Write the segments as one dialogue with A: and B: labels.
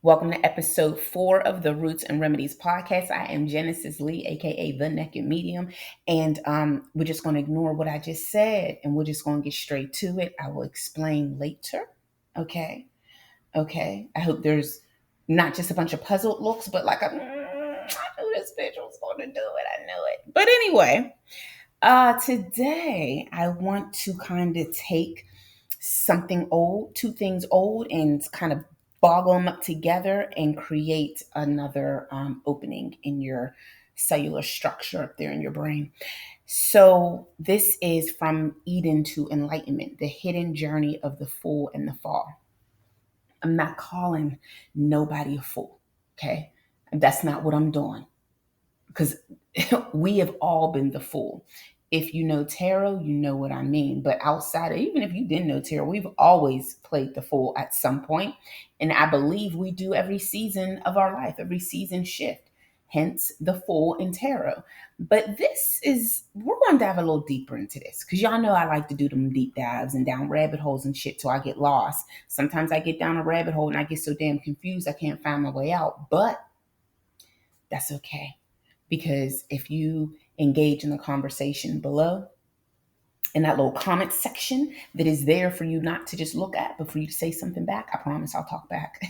A: Welcome to episode 4 of the Roots and Remedies podcast. I am Genesis Lee, aka The Naked Medium, and we're just going to ignore what I just said, and we're just going to get straight to it. I will explain later. Okay. I hope there's not just a bunch of puzzled looks, but like I knew this bitch was going to do it. I knew it. But anyway, today I want to kind of take something old, two things old, and kind of boggle them up together and create another opening in your cellular structure up there in your brain. So, this is From Eden to Enlightenment, the hidden journey of the fool and the fall. I'm not calling nobody a fool, okay? That's not what I'm doing because we have all been the fool. If you know tarot, you know what I mean. But outside of, even if you didn't know tarot, we've always played the fool at some point. And I believe we do every season of our life, every season shift. Hence the fool in tarot. But we're going to dive a little deeper into this because y'all know I like to do them deep dives and down rabbit holes and shit till I get lost. Sometimes I get down a rabbit hole and I get so damn confused I can't find my way out. But that's okay. Because if you engage in the conversation below, in that little comment section that is there for you not to just look at, but for you to say something back, I promise I'll talk back.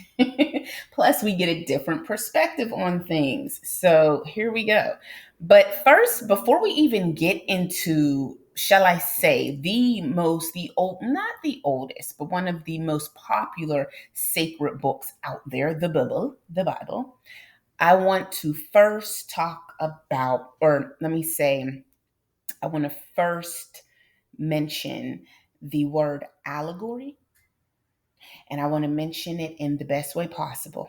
A: Plus, we get a different perspective on things. So here we go. But first, before we even get into, shall I say, not the oldest, but one of the most popular sacred books out there, the Bible, I want to first talk about, or let me say, I want to first mention the word allegory, and I want to mention it in the best way possible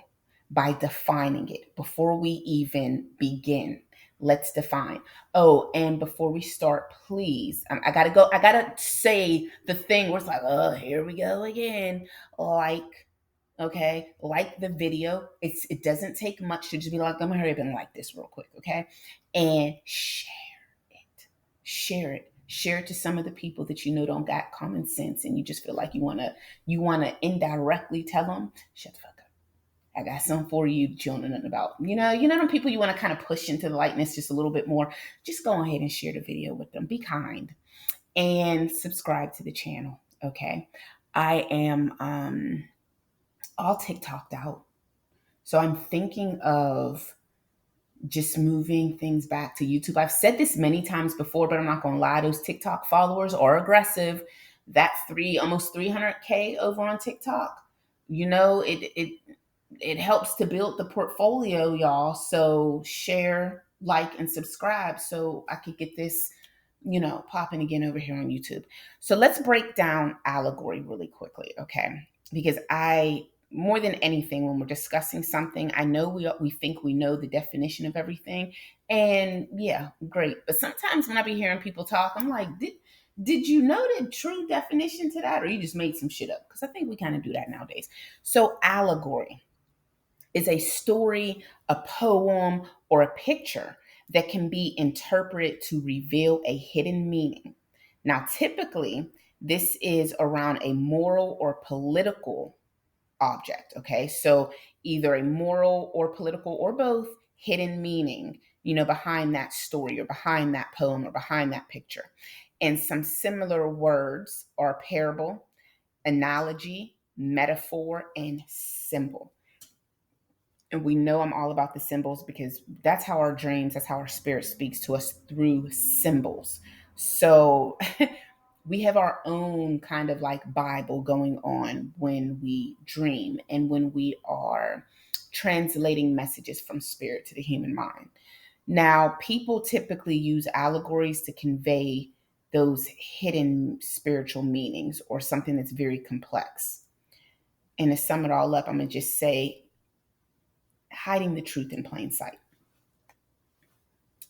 A: by defining it before we even begin. Let's define. Oh, and before we start, please, I gotta go. I gotta say the thing where it's like, oh, here we go again. Like the video. It doesn't take much to just be like, I'm gonna hurry up and like this real quick, okay? And share it to some of the people that you know don't got common sense, and you just feel like you wanna indirectly tell them, shut the fuck up. I got something for you that you don't know nothing about. You know them people you want to kind of push into the lightness just a little bit more. Just go ahead and share the video with them. Be kind and subscribe to the channel. Okay. I am all TikToked out. So I'm thinking of just moving things back to YouTube. I've said this many times before, but I'm not going to lie. Those TikTok followers are aggressive. That almost 300K over on TikTok, it helps to build the portfolio, y'all. So share, like, and subscribe so I could get this, popping again over here on YouTube. So let's break down allegory really quickly, okay? Because more than anything, when we're discussing something, I know we think we know the definition of everything, and yeah, great. But sometimes when I be hearing people talk, I'm like, did you know the true definition to that, or you just made some shit up? Because I think we kind of do that nowadays. So allegory is a story, a poem, or a picture that can be interpreted to reveal a hidden meaning. Now, typically, this is around a moral or political object. Okay. So either a moral or political or both hidden meaning, behind that story or behind that poem or behind that picture. And some similar words are parable, analogy, metaphor, and symbol. And we know I'm all about the symbols because that's how that's how our spirit speaks to us, through symbols. So we have our own kind of like Bible going on when we dream and when we are translating messages from spirit to the human mind. Now, people typically use allegories to convey those hidden spiritual meanings or something that's very complex. And to sum it all up, I'm going to just say hiding the truth in plain sight.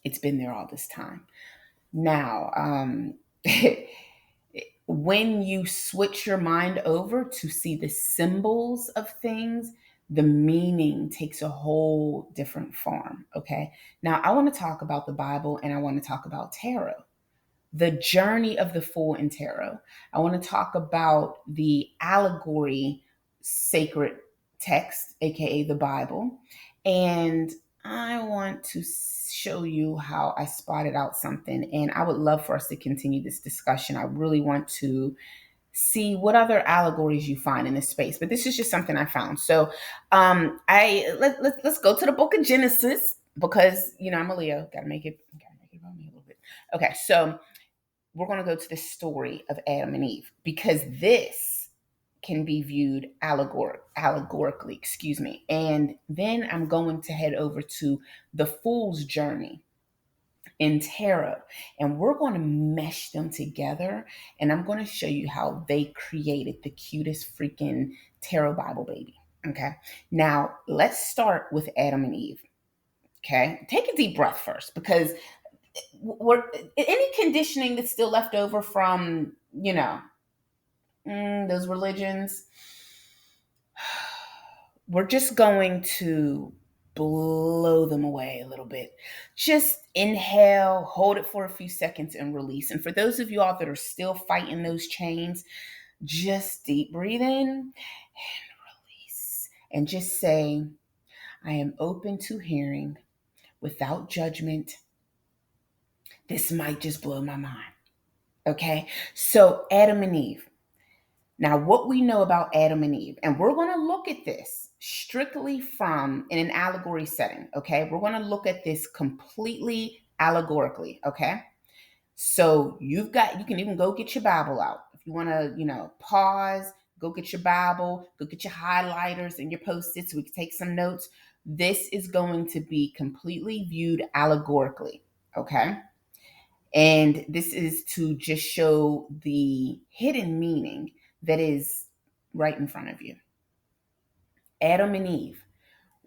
A: It's been there all this time. Now, when you switch your mind over to see the symbols of things, the meaning takes a whole different form. Okay. Now, I want to talk about the Bible and I want to talk about tarot, the journey of the fool in tarot. I want to talk about the allegory sacred text, aka the Bible, and I want to show you how I spotted out something. And I would love for us to continue this discussion. I really want to see what other allegories you find in this space, but this is just something I found. So let's go to the book of Genesis, because I'm a Leo. Gotta make it about me a little bit. Okay, so we're going to go to the story of Adam and Eve, because this can be viewed allegorically, excuse me. And then I'm going to head over to the fool's journey in tarot, and we're going to mesh them together, and I'm going to show you how they created the cutest freaking tarot Bible baby. Okay, now let's start with Adam and Eve. Okay, take a deep breath first, because we're any conditioning that's still left over from those religions, we're just going to blow them away a little bit. Just inhale, hold it for a few seconds, and release. And for those of you all that are still fighting those chains, just deep breathe in and release. And just say, I am open to hearing without judgment. This might just blow my mind. Okay? So, Adam and Eve. Now, what we know about Adam and Eve, and we're going to look at this strictly from in an allegory setting, okay? We're going to look at this completely allegorically, okay? So you can even go get your Bible out. If you want to, pause, go get your Bible, go get your highlighters and your Post-its so we can take some notes. This is going to be completely viewed allegorically, okay? And this is to just show the hidden meaning that is right in front of you. Adam and Eve.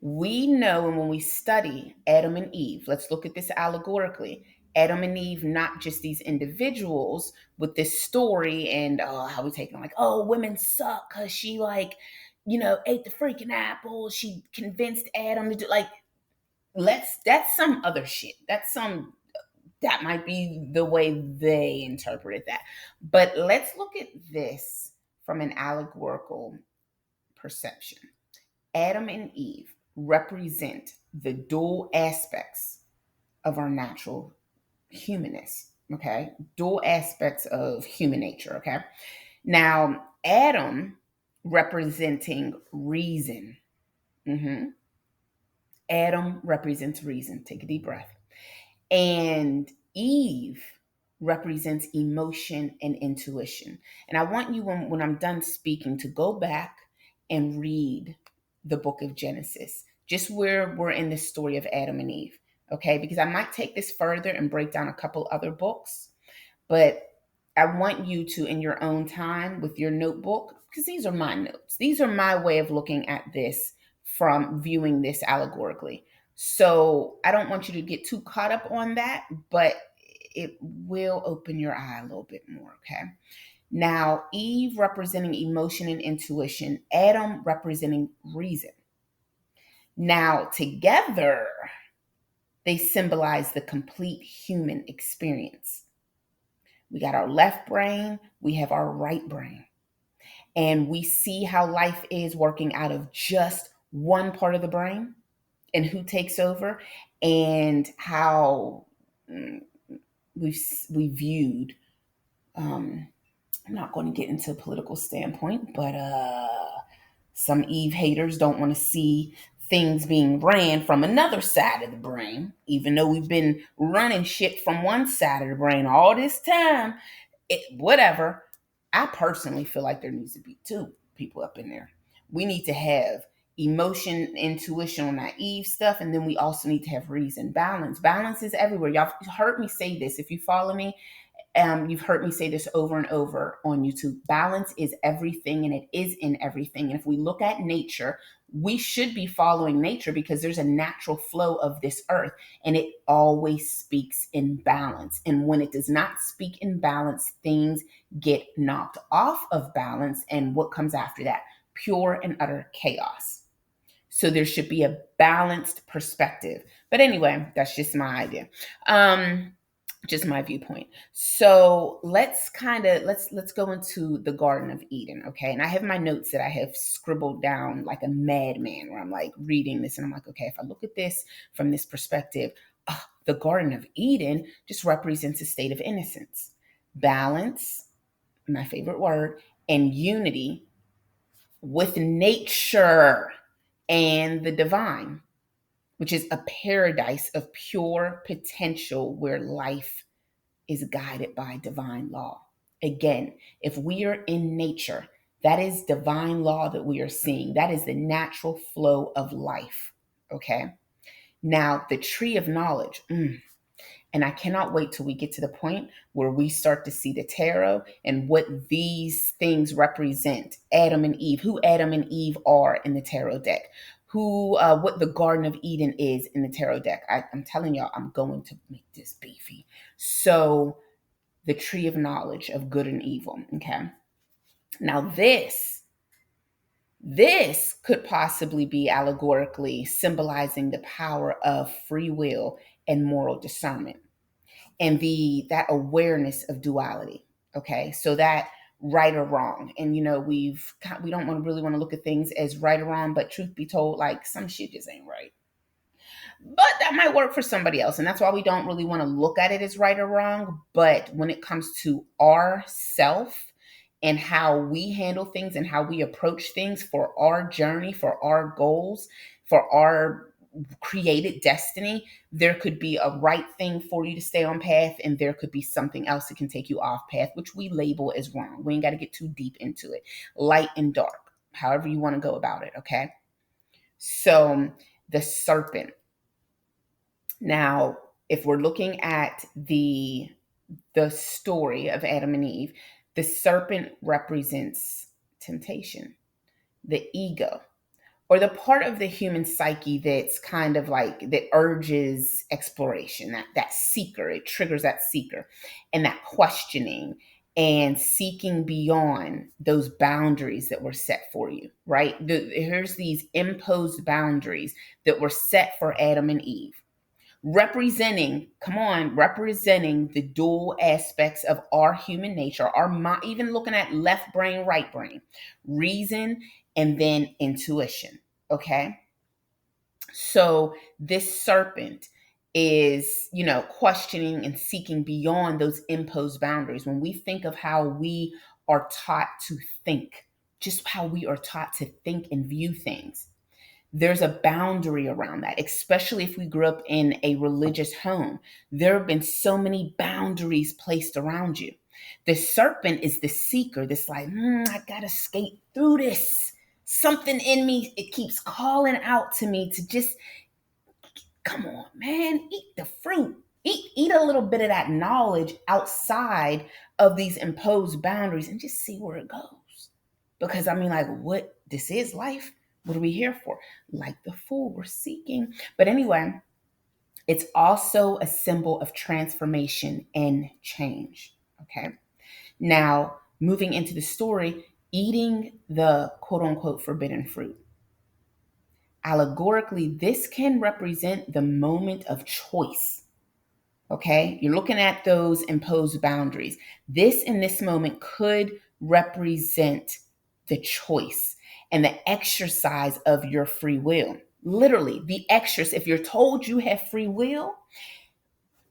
A: We know, and when we study Adam and Eve, let's look at this allegorically. Adam and Eve, not just these individuals with this story and how we take them like, oh, women suck because she ate the freaking apple. She convinced Adam to do that's some other shit. That might be the way they interpreted that. But let's look at this from an allegorical perception. Adam and Eve represent the dual aspects of our natural humanness, okay? Dual aspects of human nature, okay? Now, Adam representing reason. Adam represents reason. Take a deep breath. And Eve represents emotion and intuition. And I want you, when I'm done speaking, to go back and read the book of Genesis, just where we're in the story of Adam and Eve, okay? Because I might take this further and break down a couple other books, but I want you to, in your own time with your notebook, because these are my notes, these are my way of looking at this from viewing this allegorically. So I don't want you to get too caught up on that, but it will open your eye a little bit more, okay? Now, Eve representing emotion and intuition, Adam representing reason. Now, together, they symbolize the complete human experience. We got our left brain, we have our right brain. And we see how life is working out of just one part of the brain and who takes over, and how we viewed. I'm not going to get into a political standpoint, but some Eve haters don't want to see things being ran from another side of the brain, even though we've been running shit from one side of the brain all this time. Whatever. I personally feel like there needs to be two people up in there. We need to have emotion, intuition on that Eve stuff, and then we also need to have reason. Balance is everywhere. Y'all heard me say this. If you follow me, you've heard me say this over and over on YouTube. Balance is everything, and it is in everything. And if we look at nature, we should be following nature, because there's a natural flow of this earth, and it always speaks in balance. And when it does not speak in balance, things get knocked off of balance. And what comes after that? Pure and utter chaos. So there should be a balanced perspective. But anyway, that's just my idea. just my viewpoint. So let's go into the Garden of Eden, okay? And I have my notes that I have scribbled down like a madman, where I'm like reading this and I'm like, okay, if I look at this from this perspective, the Garden of Eden just represents a state of innocence, balance, my favorite word, and unity with nature and the divine, which is a paradise of pure potential where life is guided by divine law. Again, if we are in nature, that is divine law that we are seeing. That is the natural flow of life. Okay. Now, the tree of knowledge, and I cannot wait till we get to the point where we start to see the tarot and what these things represent. Adam and Eve, who Adam and Eve are in the tarot deck, what the Garden of Eden is in the tarot deck. I'm telling y'all, I'm going to make this beefy. So, the tree of knowledge of good and evil. Okay. Now, this could possibly be allegorically symbolizing the power of free will and moral discernment, and that awareness of duality. Okay, so that right or wrong, and we don't really want to look at things as right or wrong, but truth be told, like some shit just ain't right. But that might work for somebody else, and that's why we don't really want to look at it as right or wrong. But when it comes to our self and how we handle things and how we approach things for our journey, for our goals, for our created destiny, there could be a right thing for you to stay on path, and there could be something else that can take you off path, which we label as wrong. We ain't got to get too deep into it. Light and dark, however you want to go about it. Okay. So the serpent. Now, if we're looking at the story of Adam and Eve, the serpent represents temptation, the ego, or the part of the human psyche that's kind of like that urges exploration, that seeker. It triggers that seeker and that questioning and seeking beyond those boundaries that were set for you, right? Here's these imposed boundaries that were set for Adam and Eve, representing the dual aspects of our human nature, our mind, even looking at left brain, right brain, reason, and then intuition. Okay. So this serpent is, questioning and seeking beyond those imposed boundaries. When we think of how we are taught to think, just how we are taught to think and view things, there's a boundary around that, especially if we grew up in a religious home. There have been so many boundaries placed around you. The serpent is the seeker, this like, I gotta skate through this. Something in me, it keeps calling out to me to just, come on, man, eat the fruit. Eat a little bit of that knowledge outside of these imposed boundaries and just see where it goes. Because I mean, like, what this is life. What are we here for? Like the fool, we're seeking. But anyway, it's also a symbol of transformation and change. Okay. Now, moving into the story, eating the quote unquote forbidden fruit. Allegorically, this can represent the moment of choice. Okay. You're looking at those imposed boundaries. This in this moment could represent the choice and the exercise of your free will. Literally, the exercise. If you're told you have free will,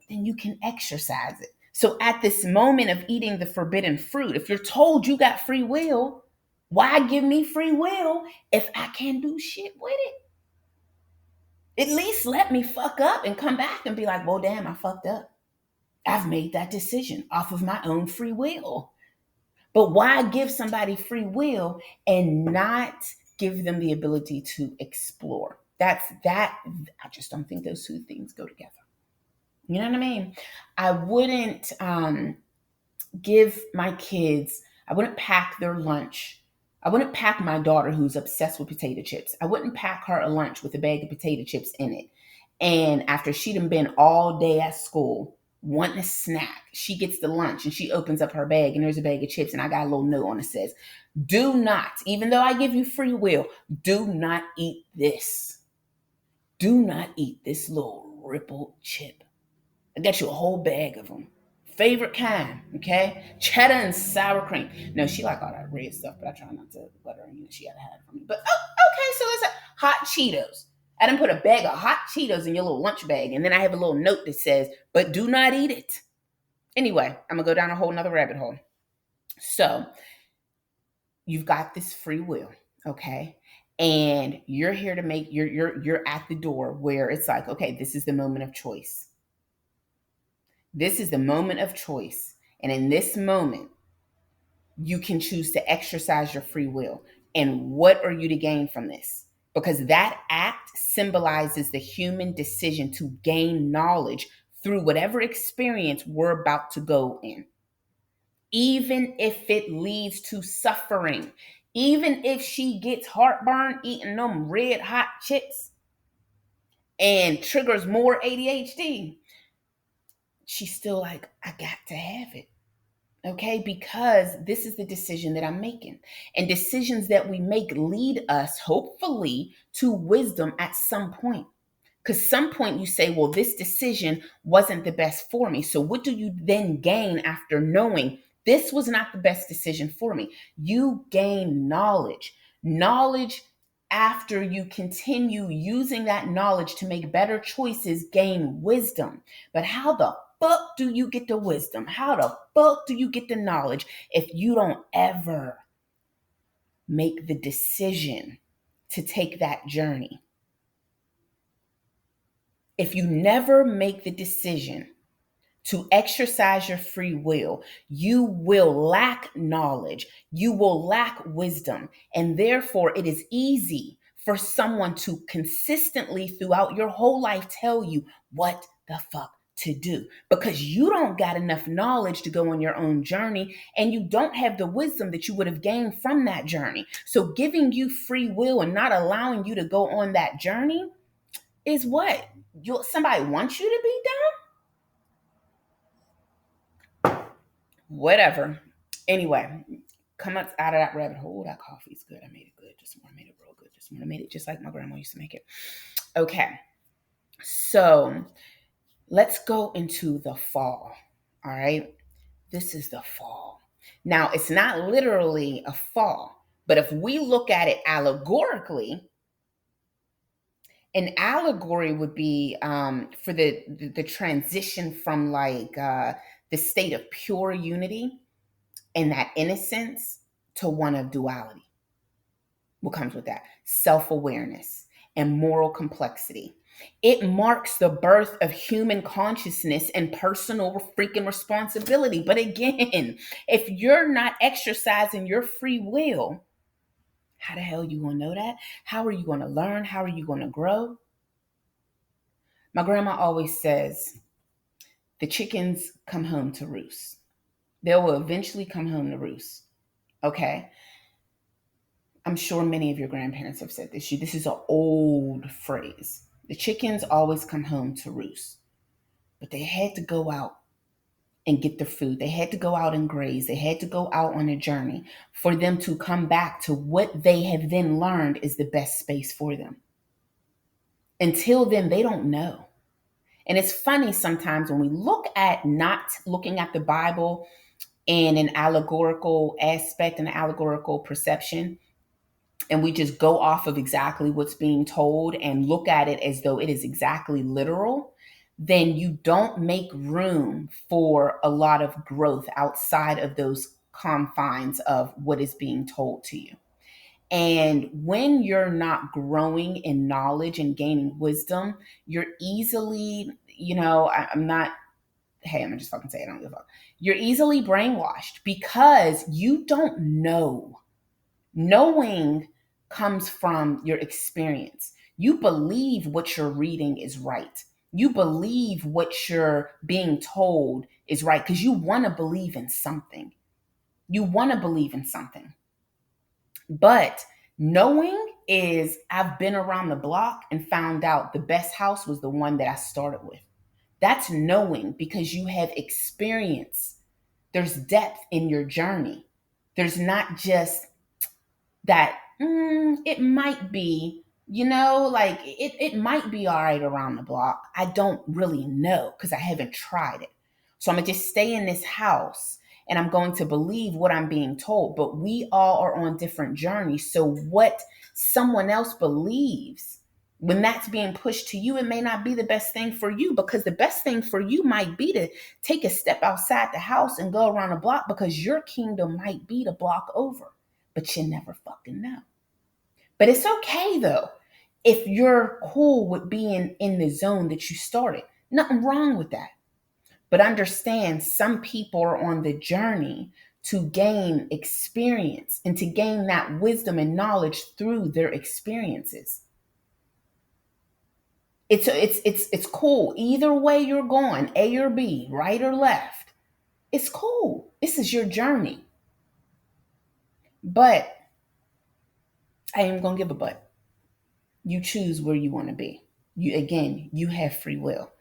A: then you can exercise it. So at this moment of eating the forbidden fruit, if you're told you got free will, why give me free will if I can't do shit with it? At least let me fuck up and come back and be like, well, damn, I fucked up. I've made that decision off of my own free will. But why give somebody free will and not give them the ability to explore? I just don't think those two things go together. You know what I mean? I wouldn't give my kids, I wouldn't pack their lunch. I wouldn't pack my daughter who's obsessed with potato chips. I wouldn't pack her a lunch with a bag of potato chips in it. And after she'd been all day at school wanting a snack, she gets the lunch and she opens up her bag and there's a bag of chips and I got a little note on it that says, do not, even though I give you free will, do not eat this. Do not eat this little ripple chip. I got you a whole bag of them. Favorite kind, okay? Cheddar and sour cream. No, she like all that red stuff, but I try not to let her. She had to have it for me. But okay, so it's hot Cheetos. I didn't put a bag of hot Cheetos in your little lunch bag, and then I have a little note that says, "But do not eat it." Anyway, I'm gonna go down a whole nother rabbit hole. So you've got this free will, okay? And you're here to make you're at the door where it's like, okay, this is the moment of choice. This is the moment of choice. And in this moment, you can choose to exercise your free will. And what are you to gain from this? Because that act symbolizes the human decision to gain knowledge through whatever experience we're about to go in. Even if it leads to suffering, even if she gets heartburn eating them red hot chips and triggers more ADHD, she's still like, I got to have it. Okay, because this is the decision that I'm making. And decisions that we make lead us, hopefully, to wisdom at some point. Because some point you say, well, this decision wasn't the best for me. So what do you then gain after knowing this was not the best decision for me? You gain knowledge. Knowledge, after you continue using that knowledge to make better choices, gain wisdom. But how the fuck do you get the wisdom? How the fuck do you get the knowledge if you don't ever make the decision to take that journey? If you never make the decision to exercise your free will, you will lack knowledge, you will lack wisdom, and therefore it is easy for someone to consistently throughout your whole life tell you what the fuck to do, because you don't got enough knowledge to go on your own journey, and you don't have the wisdom that you would have gained from that journey. So giving you free will and not allowing you to go on that journey is what? Somebody wants you to be done? Whatever. Anyway, come up out of that rabbit hole. That coffee's good. I made it good. Just want to make it real good. Just want to make it just like my grandma used to make it. Okay. So let's go into the fall. All right. This is the fall. Now, it's not literally a fall, but if we look at it allegorically, an allegory would be for the transition from like the state of pure unity and that innocence to one of duality. What comes with that? Self-awareness and moral complexity. It marks the birth of human consciousness and personal freaking responsibility. But again, if you're not exercising your free will, how the hell are you going to know that? How are you going to learn? How are you going to grow? My grandma always says, the chickens come home to roost. They will eventually come home to roost. Okay? I'm sure many of your grandparents have said this. This is an old phrase. The chickens always come home to roost. But they had to go out and get their food. They had to go out and graze. They had to go out on a journey for them to come back to what they have then learned is the best space for them. Until then, they don't know. And it's funny sometimes when we look at not looking at the Bible in an allegorical aspect, an allegorical perception, and we just go off of exactly what's being told and look at it as though it is exactly literal, then you don't make room for a lot of growth outside of those confines of what is being told to you. And when you're not growing in knowledge and gaining wisdom, you're easily, I'm not, hey, I'm just fucking say it, I don't give a fuck. You're easily brainwashed because you don't know. Knowing comes from your experience. You believe what you're reading is right. You believe what you're being told is right because you want to believe in something. You want to believe in something. But knowing is I've been around the block and found out the best house was the one that I started with. That's knowing because you have experience. There's depth in your journey. There's not just that it might be Like it might be all right around the block. I don't really know because I haven't tried it. So I'm gonna just stay in this house and I'm going to believe what I'm being told. But we all are on different journeys. So what someone else believes, when that's being pushed to you, it may not be the best thing for you, because the best thing for you might be to take a step outside the house and go around the block, because your kingdom might be the block over. But you never fucking know. But it's okay though. If you're cool with being in the zone that you started, nothing wrong with that. But understand, some people are on the journey to gain experience and to gain that wisdom and knowledge through their experiences. It's cool. Either way you're going, A or B, right or left. It's cool. This is your journey. But I am gonna give a but. You choose where you want to be. You have free will,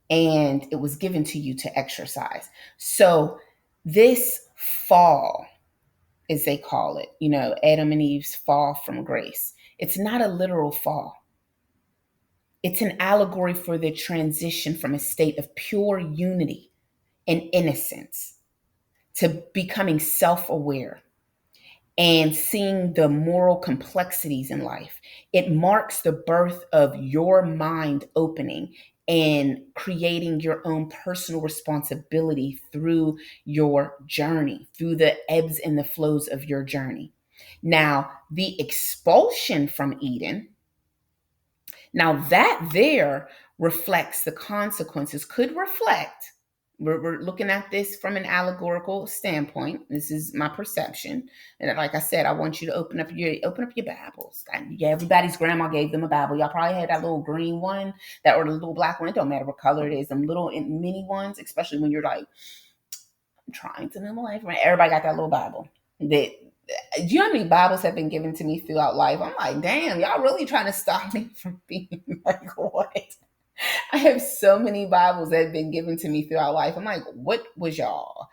A: and it was given to you to exercise. So this fall, as they call it, Adam and Eve's fall from grace, it's not a literal fall. It's an allegory for the transition from a state of pure unity and innocence to becoming self-aware and seeing the moral complexities in life. It marks the birth of your mind opening and creating your own personal responsibility through your journey, through the ebbs and the flows of your journey. Now, the expulsion from Eden, now that there reflects the consequences, could reflect. We're looking at this from an allegorical standpoint. This is my perception, and like I said, I want you to open up your Bibles. Yeah, everybody's grandma gave them a Bible. Y'all probably had that little green one, that or the little black one. It don't matter what color it is. Them little mini ones, especially when you're like, I'm trying to live my life. Right? Everybody got that little Bible. That Do you know how many Bibles have been given to me throughout life? I'm like, damn, y'all really trying to stop me from being like, what? I have so many Bibles that have been given to me throughout life. I'm like, what was y'all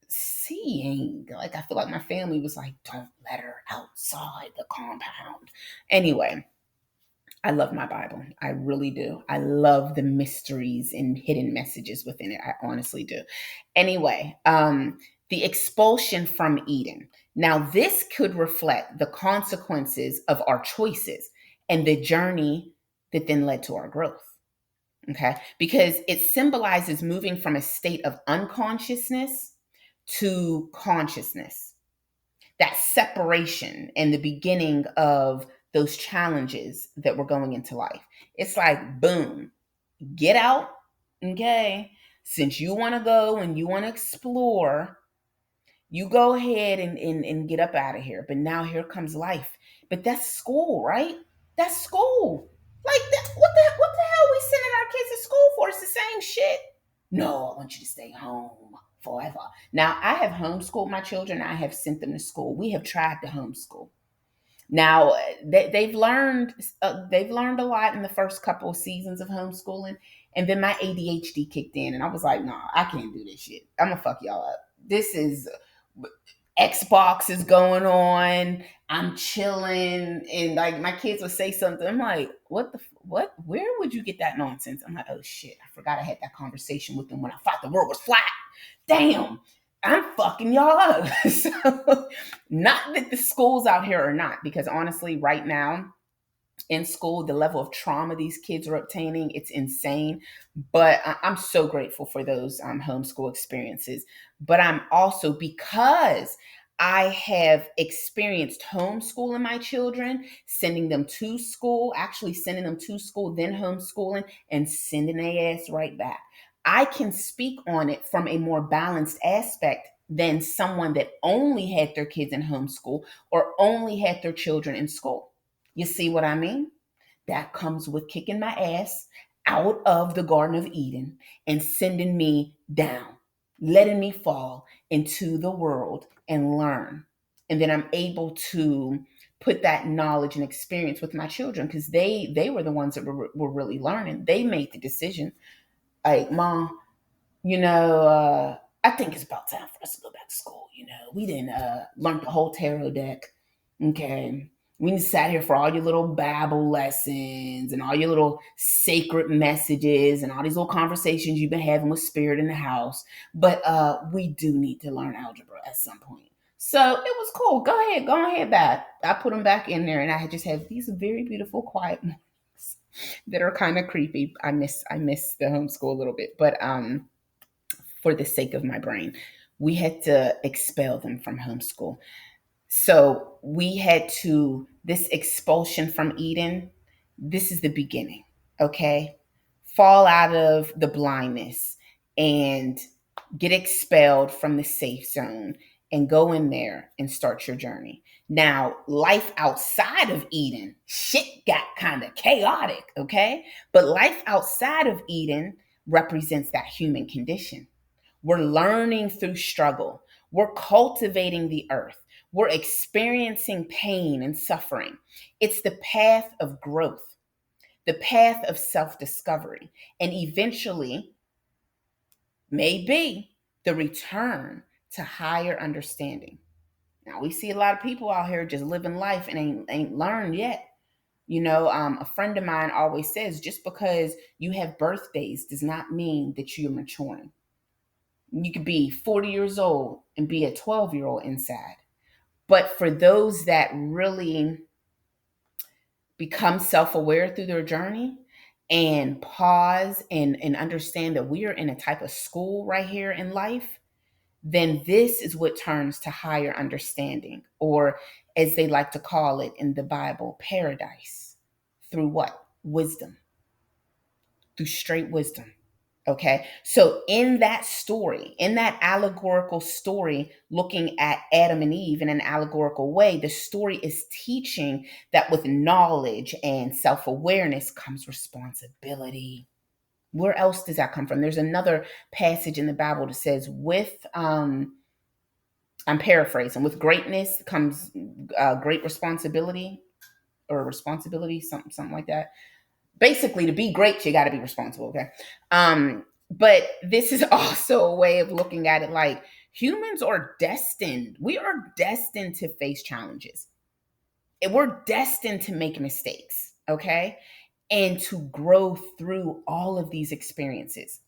A: seeing? Like, I feel like my family was like, don't let her outside the compound. Anyway, I love my Bible. I really do. I love the mysteries and hidden messages within it. I honestly do. Anyway, the expulsion from Eden. Now, this could reflect the consequences of our choices and the journey that then led to our growth. Okay. Because it symbolizes moving from a state of unconsciousness to consciousness, that separation and the beginning of those challenges that we're going into life. It's like, boom, get out. Okay. Since you want to go and you want to explore, you go ahead and get up out of here. But now here comes life. But that's school, right? That's school. Like that, what the hell are we sending our kids to school for? It's the same shit. No, I want you to stay home forever. Now, I have homeschooled my children. I have sent them to school. We have tried to homeschool. Now they've learned a lot in the first couple of seasons of homeschooling, and then my ADHD kicked in, and I was like, nah, I can't do this shit. I'm gonna fuck y'all up. This is Xbox is going on. I'm chilling, and like my kids would say something. I'm like, what? Where would you get that nonsense? I'm like, oh shit, I forgot I had that conversation with them when I thought the world was flat. Damn, I'm fucking y'all up. So, not that the schools out here are not, because honestly, right now in school, the level of trauma these kids are obtaining, it's insane. But I'm so grateful for those homeschool experiences. But I'm also, because I have experienced homeschooling my children, sending them to school, actually sending them to school, then homeschooling, and sending their ass right back. I can speak on it from a more balanced aspect than someone that only had their kids in homeschool or only had their children in school. You see what I mean? That comes with kicking my ass out of the Garden of Eden and sending me down, letting me fall into the world and learn. And then I'm able to put that knowledge and experience with my children, because they were the ones that were really learning. They made the decision, like, Mom, I think it's about time for us to go back to school. We didn't learn the whole tarot deck. Okay. We sat here for all your little Bible lessons and all your little sacred messages and all these little conversations you've been having with spirit in the house. But we do need to learn algebra at some point. So it was cool. Go ahead back. I put them back in there, and I just have these very beautiful, quiet mornings that are kind of creepy. I miss the homeschool a little bit, but for the sake of my brain, we had to expel them from homeschool. So we had to, this expulsion from Eden, this is the beginning, okay? Fall out of the blindness and get expelled from the safe zone and go in there and start your journey. Now, life outside of Eden, shit got kind of chaotic, okay? But life outside of Eden represents that human condition. We're learning through struggle. We're cultivating the earth. We're experiencing pain and suffering. It's the path of growth, the path of self discovery, and eventually, maybe, the return to higher understanding. Now, we see a lot of people out here just living life and ain't learned yet. A friend of mine always says just because you have birthdays does not mean that you're maturing. You could be 40 years old and be a 12-year-old inside. But for those that really become self aware through their journey and pause and understand that we are in a type of school right here in life, then this is what turns to higher understanding, or as they like to call it in the Bible, paradise. Through what? Wisdom. Through straight wisdom. Okay. So in that story, in that allegorical story, looking at Adam and Eve in an allegorical way, the story is teaching that with knowledge and self-awareness comes responsibility. Where else does that come from? There's another passage in the Bible that says, with I'm paraphrasing, with greatness comes great responsibility, or responsibility, something like that. Basically, to be great, you got to be responsible. Okay. But this is also a way of looking at it like humans are destined. We are destined to face challenges. And we're destined to make mistakes. Okay. And to grow through all of these experiences.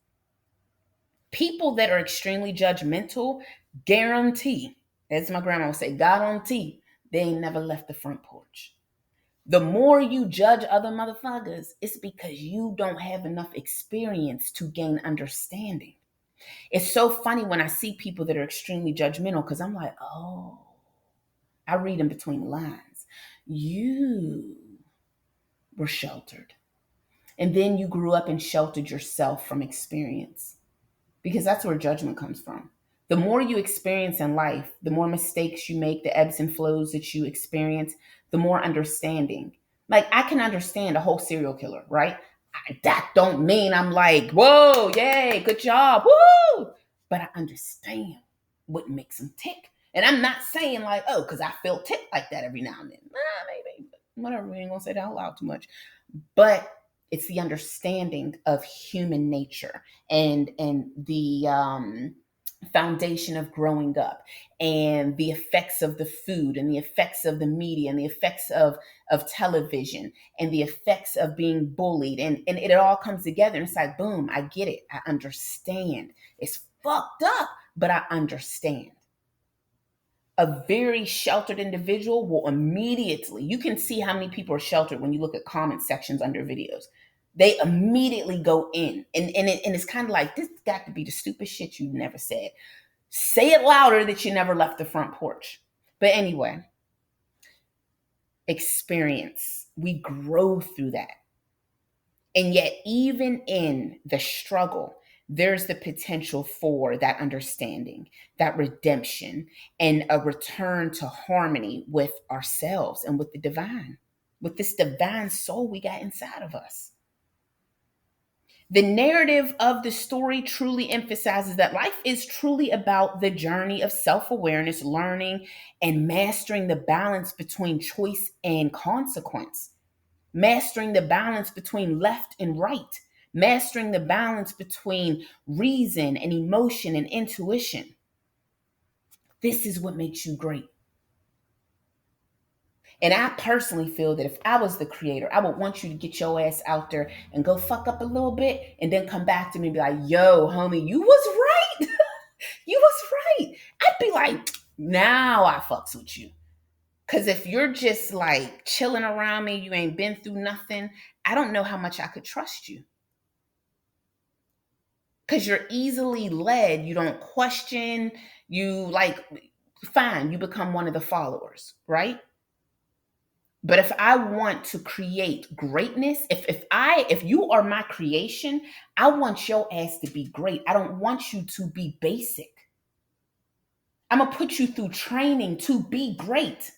A: People that are extremely judgmental, guarantee, as my grandma would say, guarantee, they ain't never left the front porch. The more you judge other motherfuckers, it's because you don't have enough experience to gain understanding. It's so funny when I see people that are extremely judgmental because I'm like, oh, I read in between the lines. You were sheltered. And then you grew up and sheltered yourself from experience, because that's where judgment comes from. The more you experience in life, the more mistakes you make, the ebbs and flows that you experience, the more understanding. Like, I can understand a whole serial killer, right? That don't mean I'm like, whoa, yay, good job, woo! But I understand what makes them tick. And I'm not saying like, oh, because I feel tick like that every now and then. Maybe, whatever, we ain't gonna say that out loud too much. But it's the understanding of human nature and the foundation of growing up, and the effects of the food and the effects of the media and the effects of television and the effects of being bullied, and it all comes together, and it's like, boom, I get it, I understand. It's fucked up, but I understand. A very sheltered individual will immediately, you can see how many people are sheltered when you look at comment sections under videos. They immediately go in, and it's kind of like, this got to be the stupidest shit you never said. Say it louder that you never left the front porch. But anyway, experience. We grow through that. And yet, even in the struggle, there's the potential for that understanding, that redemption, and a return to harmony with ourselves and with the divine, with this divine soul we got inside of us. The narrative of the story truly emphasizes that life is truly about the journey of self awareness, learning, and mastering the balance between choice and consequence, mastering the balance between left and right, mastering the balance between reason and emotion and intuition. This is what makes you great. And I personally feel that if I was the creator, I would want you to get your ass out there and go fuck up a little bit and then come back to me and be like, yo, homie, you was right. You was right. I'd be like, now I fucks with you. Cause if you're just like chilling around me, you ain't been through nothing, I don't know how much I could trust you. Cause you're easily led. You don't question. You like, fine, you become one of the followers, right? But if I want to create greatness, if you are my creation, I want your ass to be great. I don't want you to be basic. I'm gonna put you through training to be great.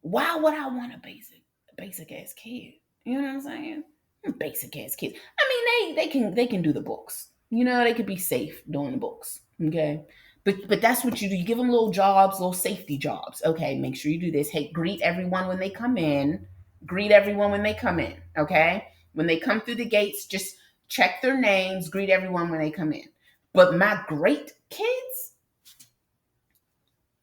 A: Why would I want a basic ass kid? You know what I'm saying? Basic ass kids. I mean, they can do the books. You know, they could be safe doing the books. Okay. But that's what you do. You give them little jobs, little safety jobs. Okay, make sure you do this. Hey, greet everyone when they come in. Greet everyone when they come in. Okay? When they come through the gates, just check their names, greet everyone when they come in. But my great kids,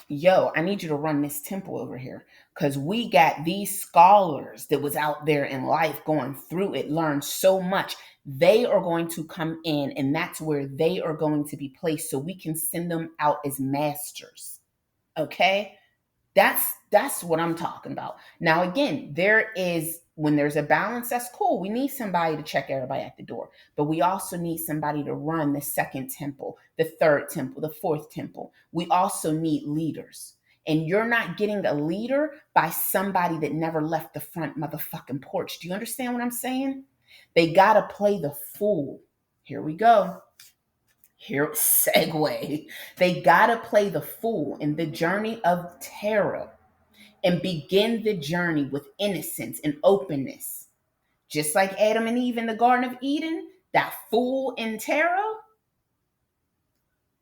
A: yo, I need you to run this temple over here because we got these scholars that was out there in life going through it, learned so much. They are going to come in, and that's where they are going to be placed so we can send them out as masters. Okay? That's what I'm talking about. Now again, there is when there's a balance, that's cool. We need somebody to check everybody at the door, but we also need somebody to run the second temple, the third temple, the fourth temple. We also need leaders. And you're not getting a leader by somebody that never left the front motherfucking porch. Do you understand what I'm saying? They got to play the fool. Here we go. Here, segue. They got to play the fool in the journey of terror and begin the journey with innocence and openness. Just like Adam and Eve in the Garden of Eden, that fool in terror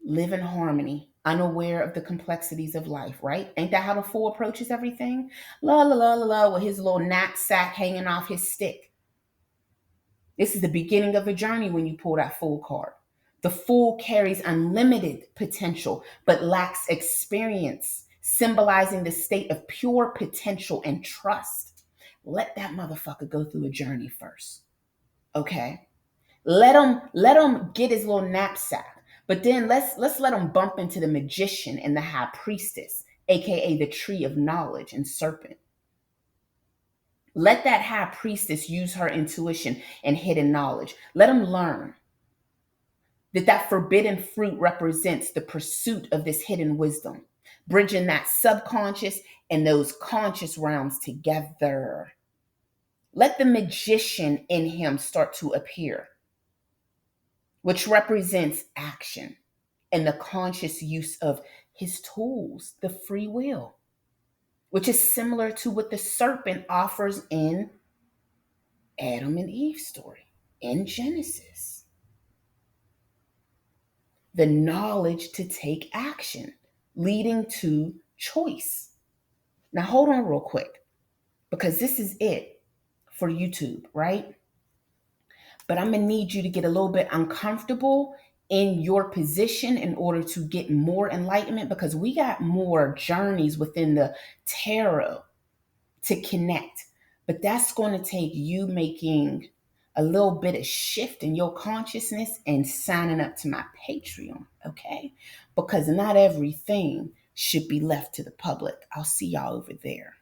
A: live in harmony, unaware of the complexities of life, right? Ain't that how the fool approaches everything? La la la la la, with his little knapsack hanging off his stick. This is the beginning of a journey when you pull that fool card. The fool carries unlimited potential, but lacks experience, symbolizing the state of pure potential and trust. Let that motherfucker go through a journey first. Okay? Let him get his little knapsack. But then let's let him bump into the magician and the high priestess, aka the tree of knowledge and serpent. Let that high priestess use her intuition and hidden knowledge. Let him learn that forbidden fruit represents the pursuit of this hidden wisdom, bridging that subconscious and those conscious realms together. Let the magician in him start to appear, which represents action and the conscious use of his tools, the free will, which is similar to what the serpent offers in Adam and Eve story in Genesis. The knowledge to take action, leading to choice. Now, hold on real quick, because this is it for YouTube, right? But I'm going to need you to get a little bit uncomfortable in your position in order to get more enlightenment, because we got more journeys within the tarot to connect. But that's going to take you making a little bit of shift in your consciousness and signing up to my Patreon, okay? Because not everything should be left to the public. I'll see y'all over there.